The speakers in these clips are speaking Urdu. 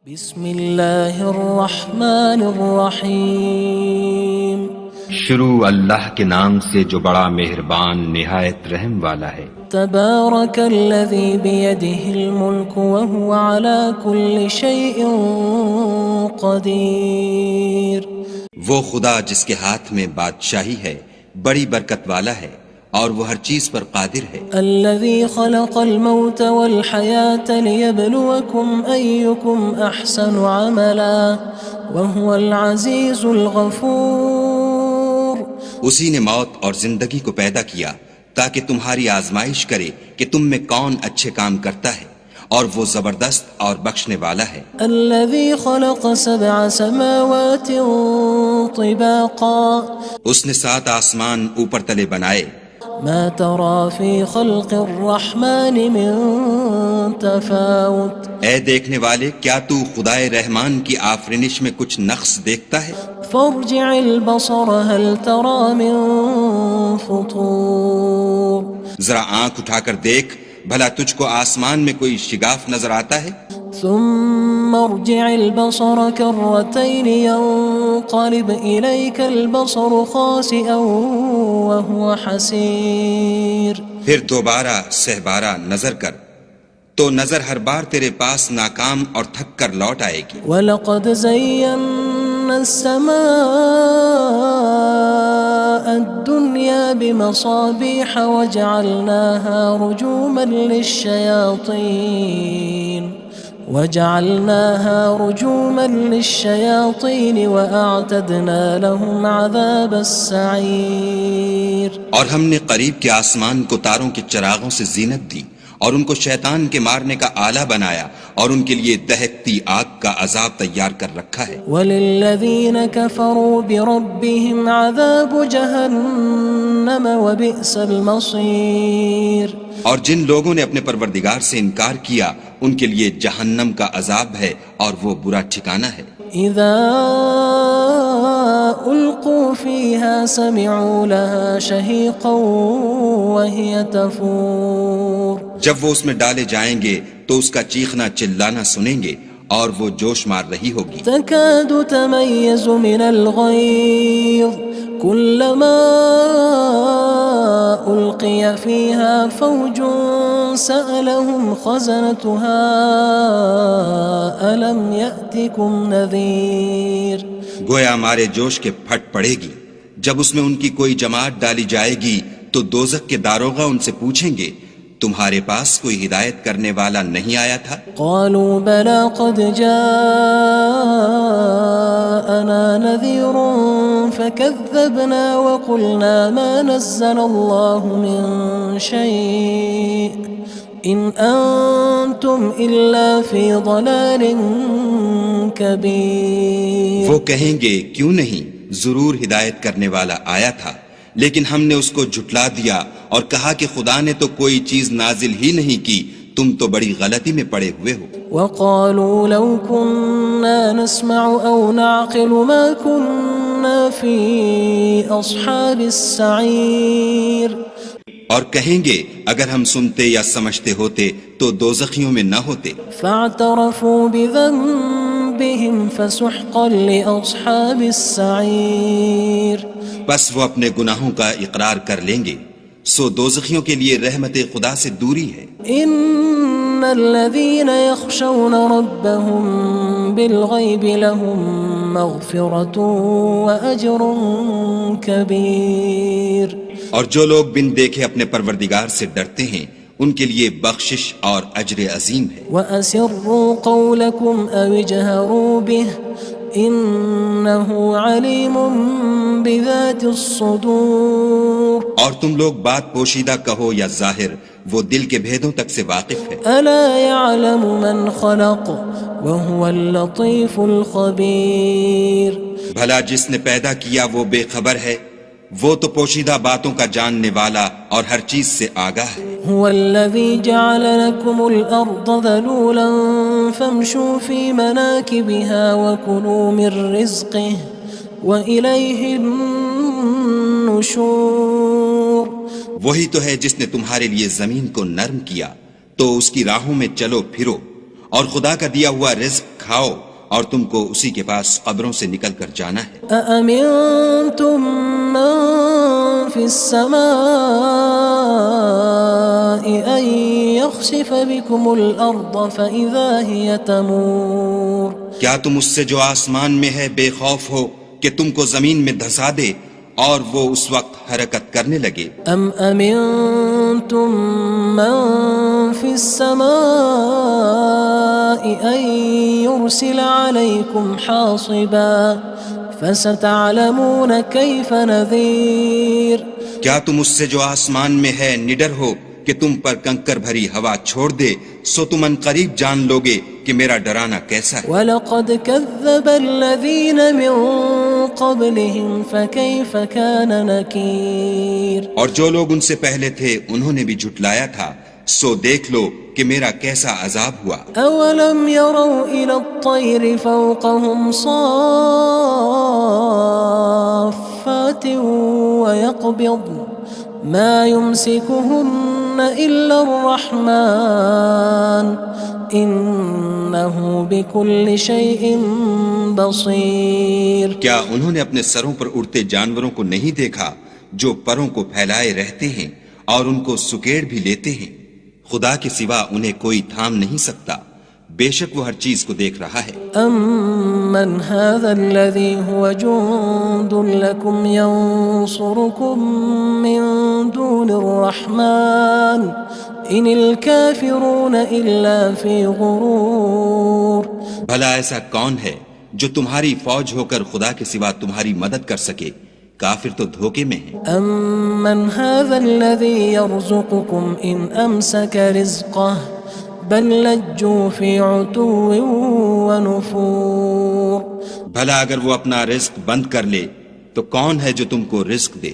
بسم اللہ الرحمن الرحیم شروع اللہ کے نام سے جو بڑا مہربان نہایت رحم والا ہے۔ تبارک الذی بیدہ الملک وہو علی کل شیء قدیر۔ وہ خدا جس کے ہاتھ میں بادشاہی ہے بڑی برکت والا ہے اور وہ ہر چیز پر قادر ہے۔ الذی خلق الموت والحیاة لیبلوکم ایکم احسن عملا وہو العزیز الغفور۔ اسی نے موت اور زندگی کو پیدا کیا تاکہ تمہاری آزمائش کرے کہ تم میں کون اچھے کام کرتا ہے، اور وہ زبردست اور بخشنے والا ہے۔ الذی خلق سبع سماوات طباقا اس نے 7 آسمان اوپر تلے بنائے۔ ما ترى في خلق الرحمن من تفاوت اے دیکھنے والے، کیا تو خدائے رحمان کی آفرینش میں کچھ نقص دیکھتا ہے؟ فارجع البصر هل ترى من فطور۔ ذرا آنکھ اٹھا کر دیکھ، بھلا تجھ کو آسمان میں کوئی شگاف نظر آتا ہے؟ ثم ارجع البصر كرتين ينقلب إليك البصر خاسئا وهو حسير۔ پھر دوبارہ سہبارہ نظر کر تو نظر ہر بار تیرے پاس ناکام اور تھک کر لوٹ آئے گی۔ وَلَقَدْ زَيَّنَّا السَّمَاءَ الدُّنْيَا بِمَصَابِيحَ وَجَعَلْنَاهَا رُجُومًا لِلشَّيَاطِينِ وَأَعْتَدْنَا لَهُمْ عَذَابَ السَّعِيرِ۔ اور ہم نے قریب کے آسمان کو تاروں کے چراغوں سے زینت دی اور ان کو شیطان کے مارنے کا آلہ بنایا، اور ان کے لیے دہکتی آگ کا عذاب تیار کر رکھا ہے۔ وَلِلَّذِينَ كَفَرُوا بِرَبِّهِمْ عَذَابُ جَهَنَّمَ وَبِئْسَ الْمَصِيرُ۔ اور جن لوگوں نے اپنے پروردگار سے انکار کیا ان کے لیے جہنم کا عذاب ہے اور وہ برا ٹھکانہ ہے۔ اذا القوا فيها سمعوا لها شهيقا وهي تفور۔ جب وہ اس میں ڈالے جائیں گے تو اس کا چیخنا چلانا سنیں گے اور وہ جوش مار رہی ہوگی۔ تكاد تميز من الغيظ كلما ألقي فيها فوج سألهم خزنتها ألم يأتكم نذير۔ گویا مارے جوش کے پھٹ پڑے گی۔ جب اس میں ان کی کوئی جماعت ڈالی جائے گی تو دوزخ کے داروغہ ان سے پوچھیں گے تمہارے پاس کوئی ہدایت کرنے والا نہیں آیا تھا؟ قالوا بلى قد جاءنا نذير فكذبنا وقلنا ما نزل الله من شيء إن أنتم إلا في ضلال كبير۔ وہ کہیں گے کیوں نہیں، ضرور ہدایت کرنے والا آیا تھا، لیکن ہم نے اس کو جھٹلا دیا اور کہا کہ خدا نے تو کوئی چیز نازل ہی نہیں کی، تم تو بڑی غلطی میں پڑے ہوئے ہو۔ وقالوا لو كنا نسمع أو نعقل ما كنا في أصحاب السعير۔ اور کہیں گے اگر ہم سنتے یا سمجھتے ہوتے تو دوزخیوں میں نہ ہوتے۔ فاعترفوا بذنبهم فسحقا لأصحاب السعير۔ بس وہ اپنے گناہوں کا اقرار کر لیں گے، سو دوزخیوں کے لیے رحمت خدا سے دوری ہے۔ ان الذين يخشون ربهم بالغيب لهم مغفرة وأجر كبير۔ اور جو لوگ بن دیکھے اپنے پروردگار سے ڈرتے ہیں ان کے لیے بخشش اور اجر عظیم ہے۔ وَأَسِرُّوا قَوْلَكُمْ أَوِ اجْهَرُوا بِهِ إِنَّهُ عَلِيمٌ بِذَاتِ الصُّدُورِ۔ اور تم لوگ بات پوشیدہ کہو یا ظاہر، وہ دل کے بھیدوں تک سے واقف ہے۔ أَلَا يَعْلَمُ مَنْ خَلَقَ وَهُوَ اللَّطِيفُ الْخَبِيرُ۔ بھلا جس نے پیدا کیا وہ بے خبر ہے، وہ تو پوشیدہ باتوں کا جاننے والا اور ہر چیز سے آگاہ ہے۔ هو الذي جعل لكم الأرض ذلولا فامشوا في مناكبها وكلوا من رزقه وإليه النشور۔ وہی تو ہے جس نے تمہارے لیے زمین کو نرم کیا تو اس کی راہوں میں چلو پھرو اور خدا کا دیا ہوا رزق کھاؤ اور تم کو اسی کے پاس قبروں سے نکل کر جانا ہے۔ أأمنتم من في السماء أن يخسف بكم الأرض فإذا هي تمور کیا تم اس سے جو آسمان میں ہے بے خوف ہو کہ تم کو زمین میں دھسا دے اور وہ اس وقت حرکت کرنے لگے؟ أم أمنتم من في السماء أن يرسل عليكم حاصبا فستعلمون كيف نذير کیا تم اس سے جو آسمان میں ہے نڈر ہو کہ تم پر کنکر بھری ہوا چھوڑ دے، سو تم ان قریب جان لوگے کہ میرا ڈرانا کیسا ہے۔ وَلَقَدْ كَذَّبَ الَّذِينَ مِن قَبْلِهِمْ فَكَيْفَ كَانَ نَكِيرٌ اور جو لوگ ان سے پہلے تھے انہوں نے بھی جھٹلایا تھا، سو دیکھ لو کہ میرا کیسا عذاب ہوا۔ أَوَلَمْ يَرَوْا إِلَى الطَّيْرِ فَوْقَهُمْ صَافَّاتٍ وَيَقْبِضْنَ مَا يُمْسِكُهُنَّ إِلَّا الرَّحْمَنُ إِنَّهُ بِكُلِّ شَيْءٍ بَصِيرٌ کیا انہوں نے اپنے سروں پر اڑتے جانوروں کو نہیں دیکھا جو پروں کو پھیلائے رہتے ہیں اور ان کو سکیڑ بھی لیتے ہیں؟ خدا کے سوا انہیں کوئی تھام نہیں سکتا، بے شک وہ ہر چیز کو دیکھ رہا ہے۔ أَمَّنْ هَذَا الَّذِي هُوَ جُندٌ لَكُمْ يَنصُرُكُم مِّن دُونِ الرَّحْمَنِ إِنِ الْكَافِرُونَ إِلَّا فِي غُرُورٍ بھلا ایسا کون ہے جو تمہاری فوج ہو کر خدا کے سوا تمہاری مدد کر سکے؟ کافر تو دھوکے میں ہیں۔ أَمَّنْ هَذَا الَّذِي يَرْزُقُكُمْ إِنْ أَمْسَكَ رِزْقَهُ بَلْ لَجُّوا فِي عُتُوٍّ وَنُفُورٍ بھلا اگر وہ اپنا رزق بند کر لے تو کون ہے جو تم کو رزق دے؟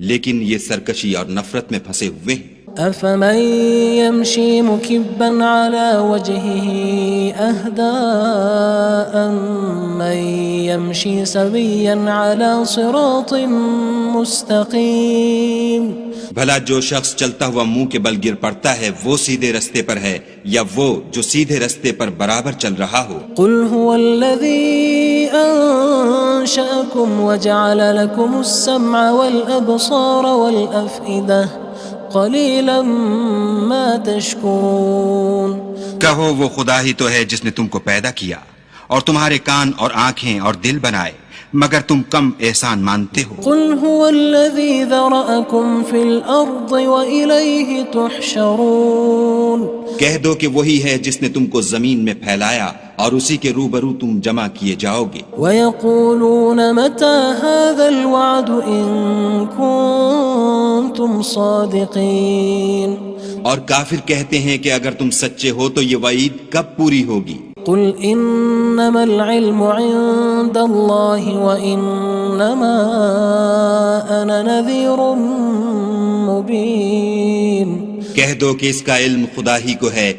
لیکن یہ سرکشی اور نفرت میں پھنسے ہوئے ہیں۔ أَفَمَن يَمْشِي مُكِبًّا عَلَى وَجْهِهِ أَهْدَىٰ أَمَّن يَمْشِي سَوِيًّا عَلَى صِرَاطٍ مُّسْتَقِيمٍ بھلا جو شخص چلتا ہوا منہ کے بل گر پڑتا ہے وہ سیدھے رستے پر ہے یا وہ جو سیدھے رستے پر برابر چل رہا ہو؟ قُلْ هُوَ الَّذِي أَنشَأَكُمْ وَجَعَلَ لَكُمُ السَّمْعَ وَالْأَبْصَارَ وَالْأَفْئِدَةَ قَلِيلًا مَا تَشْكُرُونَ کہو وہ خدا ہی تو ہے جس نے تم کو پیدا کیا اور تمہارے کان اور آنکھیں اور دل بنائے، مگر تم کم احسان مانتے ہو۔ قُلْ هُوَ الَّذِي ذَرَأَكُمْ فِي الْأَرْضِ وَإِلَيْهِ تُحْشَرُونَ کہہ دو کہ وہی ہے جس نے تم کو زمین میں پھیلایا اور اسی کے روبرو تم جمع کیے جاؤ گے۔ وَيَقُولُونَ مَتَى هَذَا الْوَعْدُ إِن كُنتُمْ صَادِقِينَ اور کافر کہتے ہیں کہ اگر تم سچے ہو تو یہ وعید کب پوری ہوگی؟ قُلْ إِنَّمَا الْعِلْمُ عِندَ اللَّهِ وَإِنَّمَا أَنَا نَذِيرٌ مُّبِينٌ کہہ دو کہ اس کا علم خدا ہی کو ہے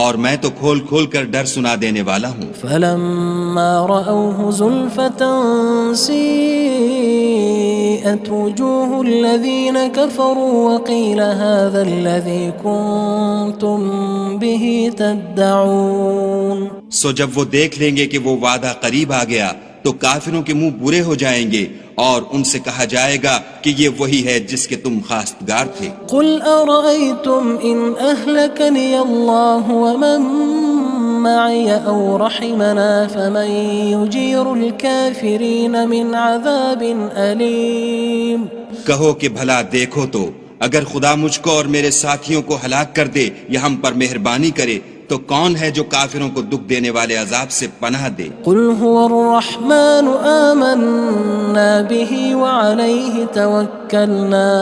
اور میں تو کھول کھول کر ڈر سنا دینے والا ہوں۔ فَلَمَّا رَأَوْهُ زُلْفَةً سِيئَتْ وُجُوهُ الَّذِينَ كَفَرُوا وَقِيلَ هَذَا الَّذِي كُنتُم بِهِ تَدَّعُونَ سو جب وہ دیکھ لیں گے کہ وہ وعدہ قریب آ گیا تو کافروں کے منہ برے ہو جائیں گے اور ان سے کہا جائے گا کہ یہ وہی ہے جس کے تم خواستگار تھے۔ قُلْ أَرَأَيْتُمْ إِنْ أَهْلَكَنِيَ اللَّهُ وَمَن مَّعِيَ أَوْ رَحِمَنَا فَمَن يُجِيرُ الْكَافِرِينَ مِنْ عَذَابٍ أَلِيمٍ کہو کہ بھلا دیکھو تو اگر خدا مجھ کو اور میرے ساتھیوں کو ہلاک کر دے یا ہم پر مہربانی کرے تو کون ہے جو کافروں کو دکھ دینے والے عذاب سے پناہ دے؟ قُلْ هُوَ الرَّحْمَنُ آمَنَّا بِهِ وَعَلَيْهِ تَوَكَّلْنَا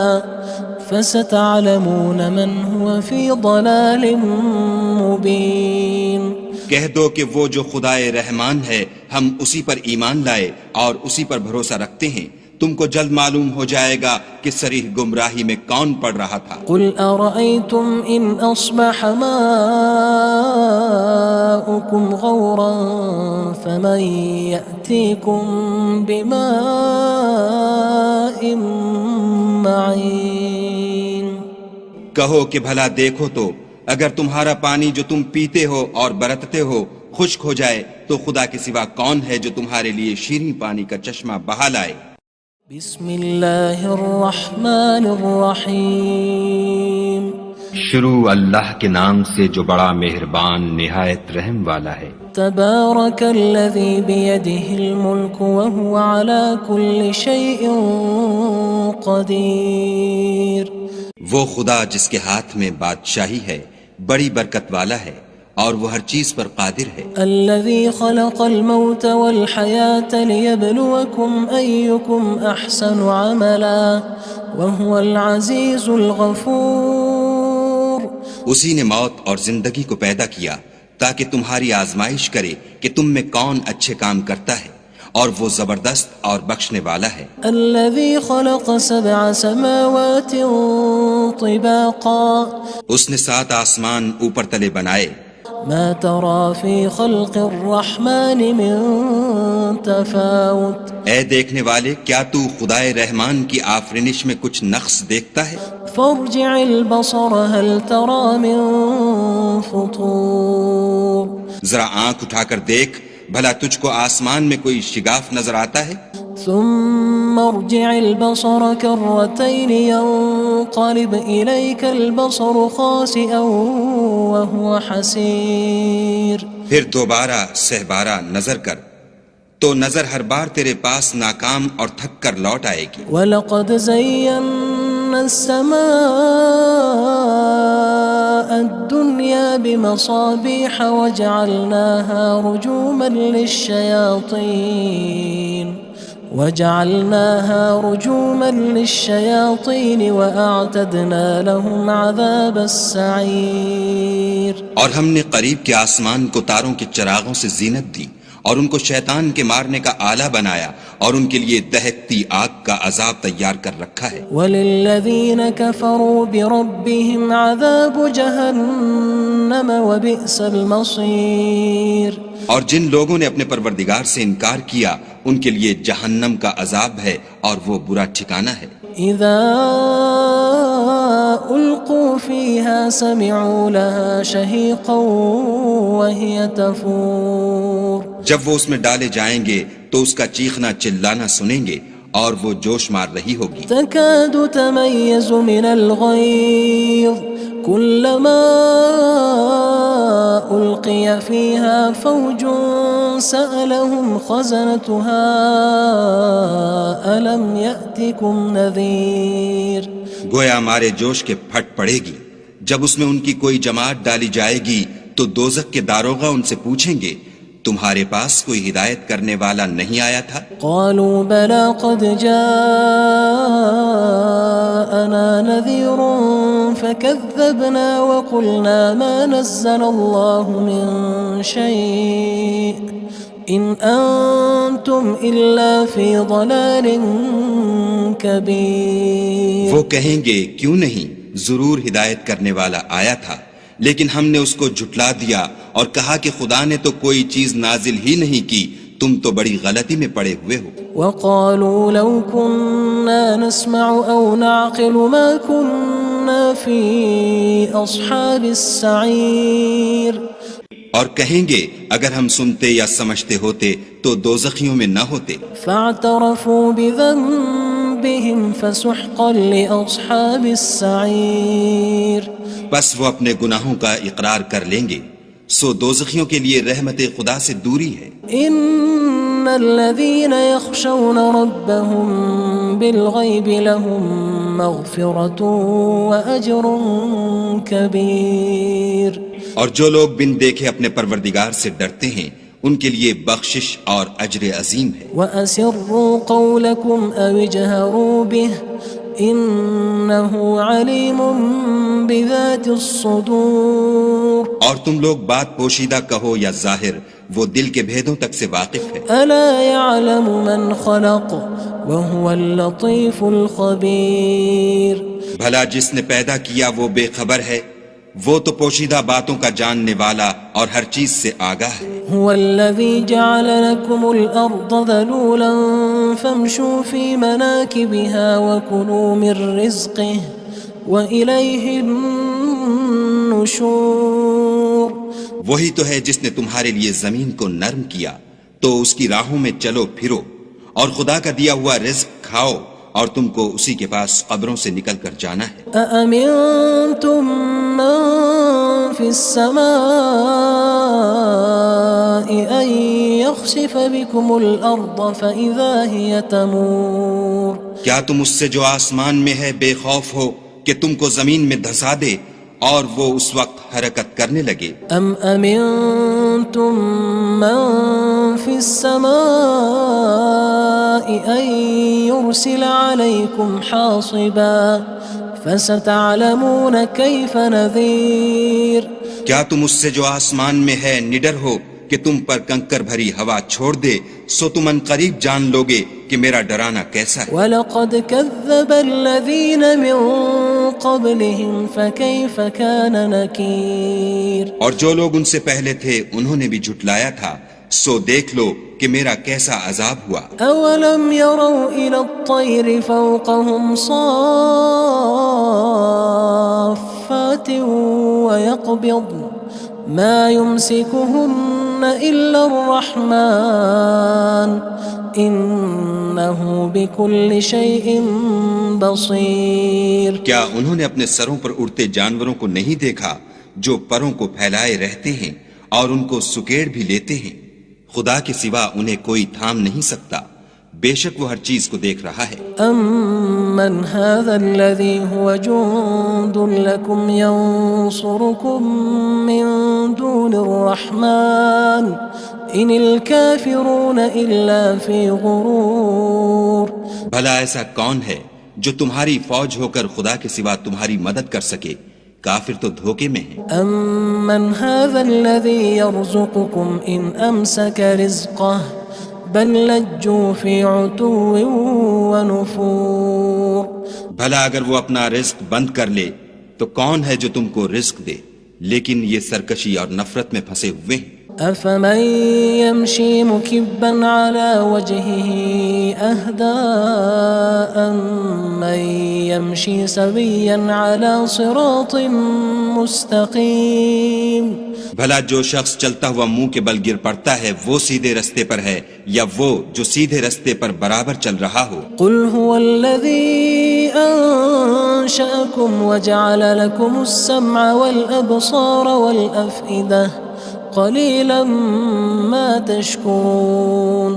فَسَتَعْلَمُونَ مَنْ هُوَ فِي ضَلَالٍ مُّبِينٍ کہہ دو کہ وہ جو خدائے رحمان ہے ہم اسی پر ایمان لائے اور اسی پر بھروسہ رکھتے ہیں، تم کو جلد معلوم ہو جائے گا کہ صریح گمراہی میں کون پڑ رہا تھا۔ قُلْ أَرَأَيْتُمْ إِنْ أَصْبَحَ مَاؤُكُمْ غَوْرًا فَمَن يَأْتِيكُم بِمَاءٍ مَّعِينٍ کہو کہ بھلا دیکھو تو اگر تمہارا پانی جو تم پیتے ہو اور برتتے ہو خشک ہو جائے تو خدا کے سوا کون ہے جو تمہارے لیے شیریں پانی کا چشمہ بہا لائے؟ بسم اللہ الرحمن الرحیم شروع اللہ کے نام سے جو بڑا مہربان نہایت رحم والا ہے۔ تبارک الذی بیدہ الملک وہو علی کل شیء قدیر۔ وہ خدا جس کے ہاتھ میں بادشاہی ہے بڑی برکت والا ہے اور وہ ہر چیز پر قادر ہے۔ الذي خلق الموت والحياة ليبلوكم أيكم أحسن عملا وهو العزيز الغفور۔ اسی نے موت اور زندگی کو پیدا کیا تاکہ تمہاری آزمائش کرے کہ تم میں کون اچھے کام کرتا ہے، اور وہ زبردست اور بخشنے والا ہے۔ الذي خلق 7 سماوات طباقا۔ اس نے 7 آسمان اوپر تلے بنائے۔ ما ترى في خلق الرحمن من تفاوت۔ اے دیکھنے والے، کیا تو خدائے رحمان کی آفرینش میں کچھ نقص دیکھتا ہے؟ فارجع البصر هل ترى من فطور۔ ذرا آنکھ اٹھا کر دیکھ، بھلا تجھ کو آسمان میں کوئی شگاف نظر آتا ہے؟ ثم ارجع البصر كرتين ينقلب إليك البصر خاسئا وهو حسير۔ پھر دوبارہ سہبارہ نظر کر تو نظر ہر بار تیرے پاس ناکام اور تھک کر لوٹ آئے گی۔ وَلَقَدْ زَيَّنَّا السَّمَاءَ الدُّنْيَا بِمَصَابِيحَ وَجَعَلْنَاهَا رُجُومًا لِلشَّيَاطِينِ وَأَعْتَدْنَا لَهُمْ عَذَابَ السَّعِيرِ۔ اور ہم نے قریب کے آسمان کو تاروں کے چراغوں سے زینت دی اور ان کو شیطان کے مارنے کا آلہ بنایا اور ان کے لیے دہکتی آگ کا عذاب تیار کر رکھا ہے۔ وَلِلَّذِينَ كَفَرُوا بِرَبِّهِمْ عَذَابُ جَهَنَّمَ وَبِئْسَ الْمَصِيرُ۔ اور جن لوگوں نے اپنے پروردگار سے انکار کیا ان کے لیے جہنم کا عذاب ہے اور وہ برا ٹھکانہ ہے۔ اذا القوا فيها سمعوا لها شهيقا وهي تفور۔ جب وہ اس میں ڈالے جائیں گے تو اس کا چیخنا چلانا سنیں گے اور وہ جوش مار رہی ہوگی۔ تكاد تميز من الغيظ كلما ألقي فيها فوج سألهم خزنتها ألم يأتكم نذير۔ گویا مارے جوش کے پھٹ پڑے گی۔ جب اس میں ان کی کوئی جماعت ڈالی جائے گی تو دوزخ کے داروغہ ان سے پوچھیں گے تمہارے پاس کوئی ہدایت کرنے والا نہیں آیا تھا؟ قالوا بلى قد جاءنا نذير فكذبنا وقلنا ما نزل الله من شيء إن أنتم إلا في ضلال كبير۔ وہ کہیں گے کیوں نہیں، ضرور ہدایت کرنے والا آیا تھا، لیکن ہم نے اس کو جھٹلا دیا اور کہا کہ خدا نے تو کوئی چیز نازل ہی نہیں کی، تم تو بڑی غلطی میں پڑے ہوئے ہو۔ وقالوا لو كنا نسمع أو نعقل ما كنا في أصحاب السعير۔ اور کہیں گے اگر ہم سنتے یا سمجھتے ہوتے تو دوزخیوں میں نہ ہوتے۔ فاعترفوا بذنبهم فسحقا لأصحاب السعير۔ بس وہ اپنے گناہوں کا اقرار کر لیں گے، سو دوزخیوں کے لیے رحمت خدا سے دوری ہے۔ ان الذين يخشون ربهم بالغيب لهم مغفرة وأجر كبير۔ اور جو لوگ بن دیکھے اپنے پروردگار سے ڈرتے ہیں ان کے لیے بخشش اور اجر عظیم ہے۔ وَأَسِرُّوا قَوْلَكُمْ أَوِ اجْهَرُوا بِهِ إِنَّهُ عَلِيمٌ بِذَاتِ الصُّدُورِ۔ اور تم لوگ بات پوشیدہ کہو یا ظاہر، وہ دل کے بھیدوں تک سے واقف ہے۔ أَلَا يَعْلَمُ مَنْ خَلَقَ وَهُوَ اللَّطِيفُ الْخَبِيرُ۔ بھلا جس نے پیدا کیا وہ بے خبر ہے، وہ تو پوشیدہ باتوں کا جاننے والا اور ہر چیز سے آگاہ ہے۔ هو الذي جعل لكم الأرض ذلولا فامشوا في مناكبها وكلوا من رزقه وإليه النشور۔ النشور وہی تو ہے جس نے تمہارے لیے زمین کو نرم کیا تو اس کی راہوں میں چلو پھرو، اور خدا کا دیا ہوا رزق کھاؤ، اور تم کو اسی کے پاس قبروں سے نکل کر جانا ہے۔ أأمنتم من في السماء أن يخسف بكم الأرض فإذا هي تمور کیا تم اس سے جو آسمان میں ہے بے خوف ہو کہ تم کو زمین میں دھسا دے اور وہ اس وقت حرکت کرنے لگے؟ أم أمنتم من في السماء أن يرسل عليكم حاصبا فستعلمون كيف نذير کیا تم اس سے جو آسمان میں ہے نڈر ہو کہ تم پر کنکر بھری ہوا چھوڑ دے، سو تم ان قریب جان لوگے کہ میرا ڈرانا کیسا ہے۔ وَلَقَدْ كَذَّبَ الَّذِينَ مِن قَبْلِهِمْ فَكَيْفَ كَانَ نَكِيرٌ اور جو لوگ ان سے پہلے تھے انہوں نے بھی جھٹلایا تھا، سو دیکھ لو کہ میرا کیسا عذاب ہوا۔ أَوَلَمْ يَرَوْا إِلَى الطَّيْرِ فَوْقَهُمْ صَافَّاتٍ وَيَقْبِضْنَ مَا يُمْسِكُهُنَّ إِلَّا الرَّحْمَنُ إِنَّهُ بِكُلِّ شَيْءٍ بَصِيرٌ کیا انہوں نے اپنے سروں پر اڑتے جانوروں کو نہیں دیکھا جو پروں کو پھیلائے رہتے ہیں اور ان کو سکیڑ بھی لیتے ہیں؟ خدا کے سوا انہیں کوئی تھام نہیں سکتا، بے شک وہ ہر چیز کو دیکھ رہا ہے۔ أَمَّنْ هَذَا الَّذِي هُوَ جُندٌ لَكُمْ يَنصُرُكُم مِّن دُونِ الرَّحْمَنِ إِنِ الْكَافِرُونَ إِلَّا فِي غُرُورٍ بھلا ایسا کون ہے جو تمہاری فوج ہو کر خدا کے سوا تمہاری مدد کر سکے؟ کافر تو دھوکے میں ہیں۔ أَمَّنْ هَذَا الَّذِي يَرْزُقُكُمْ إِنْ أَمْسَكَ رِزْقَهُ بَلْ لَجُّوا فِي عُتُوٍّ وَنُفُورٍ بھلا اگر وہ اپنا رزق بند کر لے تو کون ہے جو تم کو رزق دے؟ لیکن یہ سرکشی اور نفرت میں پھنسے ہوئے ہیں۔ أَفَمَن يَمْشِي مُكِبًّا عَلَى وَجْهِهِ أَهْدَىٰ أَمَّن يَمْشِي سَوِيًّا عَلَى صِرَاطٍ مُّسْتَقِيمٍ بھلا جو شخص چلتا ہوا منہ کے بل گر پڑتا ہے وہ سیدھے رستے پر ہے یا وہ جو سیدھے رستے پر برابر چل رہا ہو؟ قُلْ هُوَ الَّذِي أَنشَأَكُمْ وَجَعَلَ لَكُمُ السَّمْعَ وَالْأَبْصَارَ وَالْأَفْئِدَةَ قَلِيلًا مَا تَشْكُرُونَ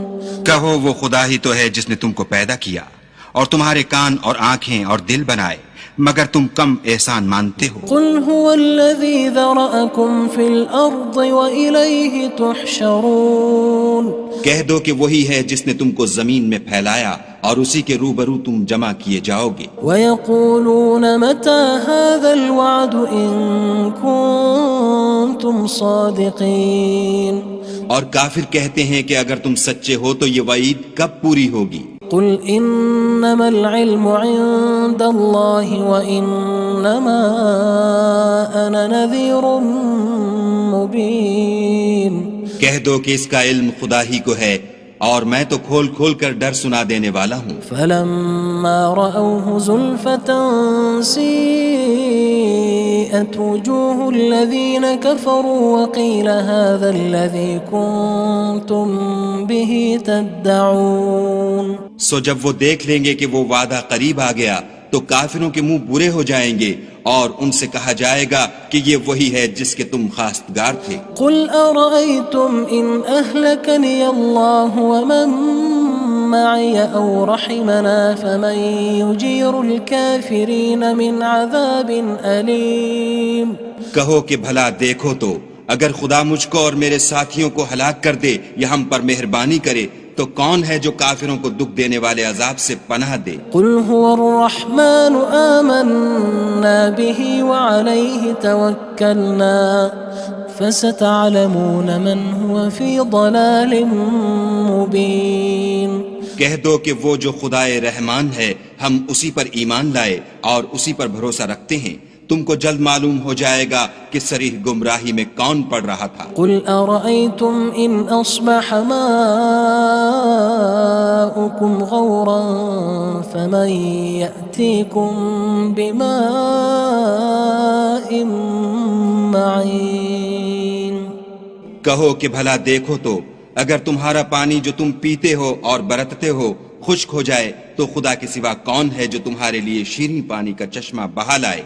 کہو وہ خدا ہی تو ہے جس نے تم کو پیدا کیا اور تمہارے کان اور آنکھیں اور دل بنائے، مگر تم کم احسان مانتے ہو۔ قُلْ هُوَ الَّذِي ذَرَأَكُمْ فِي الْأَرْضِ وَإِلَيْهِ تُحْشَرُونَ کہہ دو کہ وہی ہے جس نے تم کو زمین میں پھیلایا اور اسی کے روبرو تم جمع کیے جاؤ گے۔ وَيَقُولُونَ مَتَى هَذَا الْوَعْدُ إِن كُنتُمْ صَادِقِينَ اور کافر کہتے ہیں کہ اگر تم سچے ہو تو یہ وعید کب پوری ہوگی؟ قُلْ إِنَّمَا الْعِلْمُ عِندَ اللَّهِ وَإِنَّمَا أَنَا نَذِيرٌ مُّبِينٌ کہہ دو کہ اس کا علم خدا ہی کو ہے اور میں تو کھول کھول کر ڈر سنا دینے والا ہوں۔ فَلَمَّا رَأَوْهُ زُلْفَةً سِيئَتْ وُجُوهُ الَّذِينَ كَفَرُوا وَقِيلَ هَذَا الَّذِي كُنتُم بِهِ تَدَّعُونَ سو جب وہ دیکھ لیں گے کہ وہ وعدہ قریب آ گیا تو کافروں کے منہ برے ہو جائیں گے اور ان سے کہا جائے گا کہ یہ وہی ہے جس کے تم خواستگار تھے۔ قُلْ أَرَأَيْتُمْ إِنْ أَهْلَكَنِيَ اللَّهُ وَمَن مَّعِيَ أَوْ رَحِمَنَا فَمَن يُجِيرُ الْكَافِرِينَ مِنْ عَذَابٍ أَلِيمٍ کہو کہ بھلا دیکھو تو اگر خدا مجھ کو اور میرے ساتھیوں کو ہلاک کر دے یا ہم پر مہربانی کرے تو کون ہے جو کافروں کو دکھ دینے والے عذاب سے پناہ دے؟ قُلْ هُوَ الرَّحْمَنُ آمَنَّا بِهِ وَعَلَيْهِ تَوَكَّلْنَا فَسَتَعْلَمُونَ مَنْ هُوَ فِي ضَلَالٍ مُّبِينٍ کہہ دو کہ وہ جو خدائے رحمان ہے ہم اسی پر ایمان لائے اور اسی پر بھروسہ رکھتے ہیں، تم کو جلد معلوم ہو جائے گا کہ صریح گمراہی میں کون پڑ رہا تھا۔ قُلْ أَرَأَيْتُمْ إِنْ أَصْبَحَ مَاؤُكُمْ غَوْرًا فَمَن يَأْتِيكُم بِمَاءٍ معين کہو کہ بھلا دیکھو تو اگر تمہارا پانی جو تم پیتے ہو اور برتتے ہو خشک ہو جائے تو خدا کے سوا کون ہے جو تمہارے لیے شیریں پانی کا چشمہ بہا لائے؟